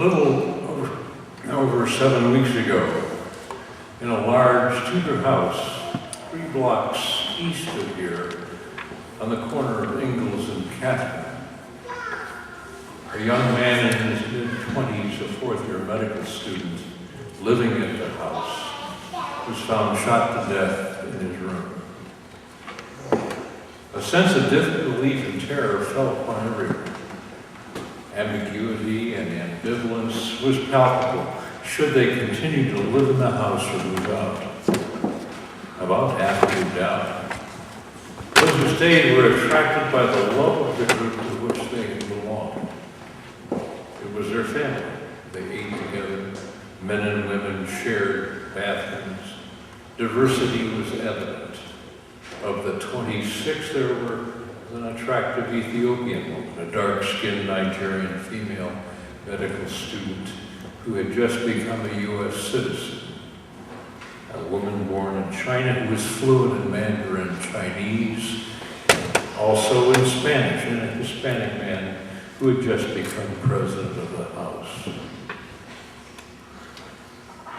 over 7 weeks ago, in a large Tudor house 3 blocks east of here, on the corner of Ingalls and Catherine, a young man in his mid-20s, a fourth-year medical student, living at the house, was found shot to death in his room. A sense of disbelief and terror fell upon everyone. Ambiguity and ambivalence was palpable. Should they continue to live in the house or move out? About half moved out. Those who stayed were attracted by the love of the group to which they had belonged. It was their family. They ate together. Men and women shared bathrooms. Diversity was evident. Of the 26, there were an attractive Ethiopian woman, a dark-skinned Nigerian female medical student who had just become a U.S. citizen, a woman born in China who was fluent in Mandarin Chinese, also in Spanish, and a Hispanic man who had just become president of the House.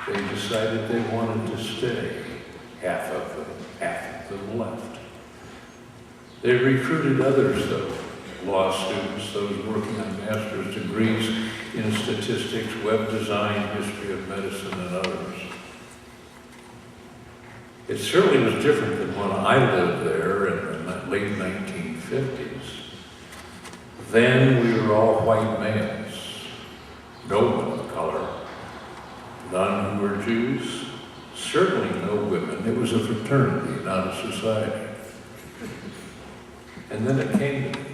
They decided they wanted to stay. Half of them left. They recruited others, though, law students, those working on master's degrees in statistics, web design, history of medicine, and others. It certainly was different than when I lived there in the late 1950s. Then we were all white males, no one of color, none who were Jews, certainly no women. It was a fraternity, not a society. And then it came to me.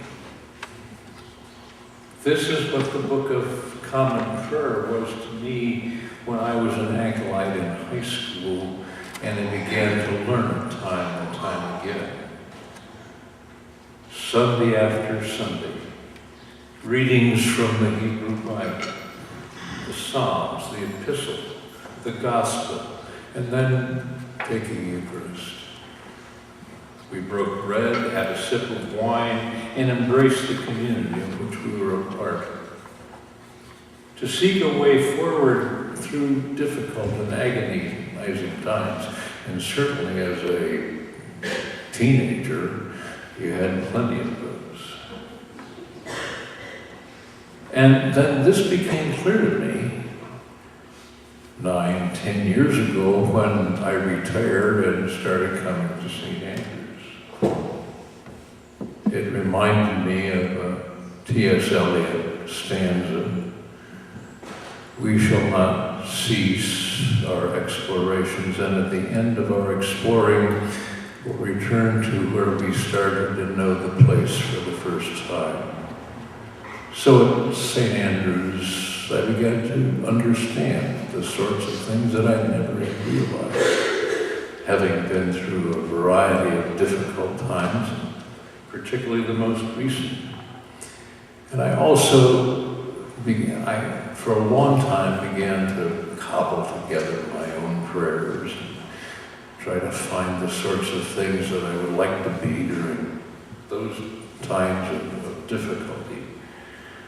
This is what the Book of Common Prayer was to me when I was an acolyte in high school, and I began to learn it time and time again. Sunday after Sunday, readings from the Hebrew Bible, the Psalms, the Epistle, the Gospel, and then taking Eucharist. We broke bread, had a sip of wine, and embraced the community of which we were a part. To seek a way forward through difficult and agonizing times, and certainly as a teenager, you had plenty of those. And then this became clear to me 9-10 years ago when I retired and started coming to St. Andrews. It reminded me of a T.S. Eliot stanza, "We shall not cease our explorations, and at the end of our exploring, we'll return to where we started and know the place for the first time." So at St. Andrews, I began to understand the sorts of things that I never had realized, having been through a variety of difficult times, particularly the most recent. And I also for a long time began to cobble together my own prayers and try to find the sorts of things that I would like to be during those times of difficulty.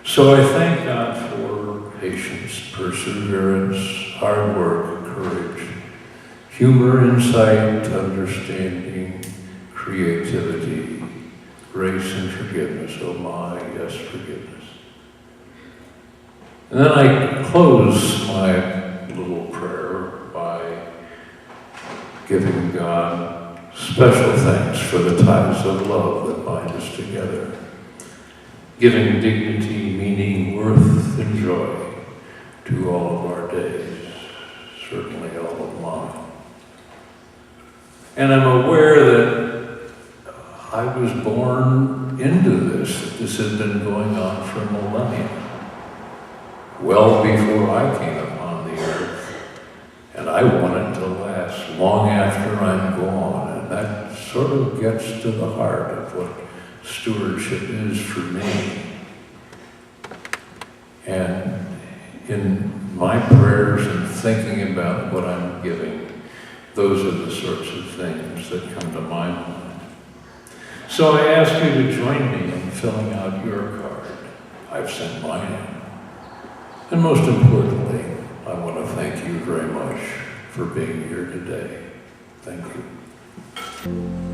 So I thank God for patience, perseverance, hard work, courage, humor, insight, understanding, creativity, grace and forgiveness. Oh my, yes, forgiveness. And then I close my little prayer by giving God special thanks for the ties of love that bind us together, giving dignity, meaning, worth, and joy to all of our days, certainly all of mine. And I'm aware that I was born into this, that this had been going on for millennia, well before I came upon the earth, and I want it to last long after I'm gone, and that sort of gets to the heart of what stewardship is for me. And in my prayers and thinking about what I'm giving, those are the sorts of things that come to my mind. So I ask you to join me in filling out your card. I've sent mine in. And most importantly, I want to thank you very much for being here today. Thank you.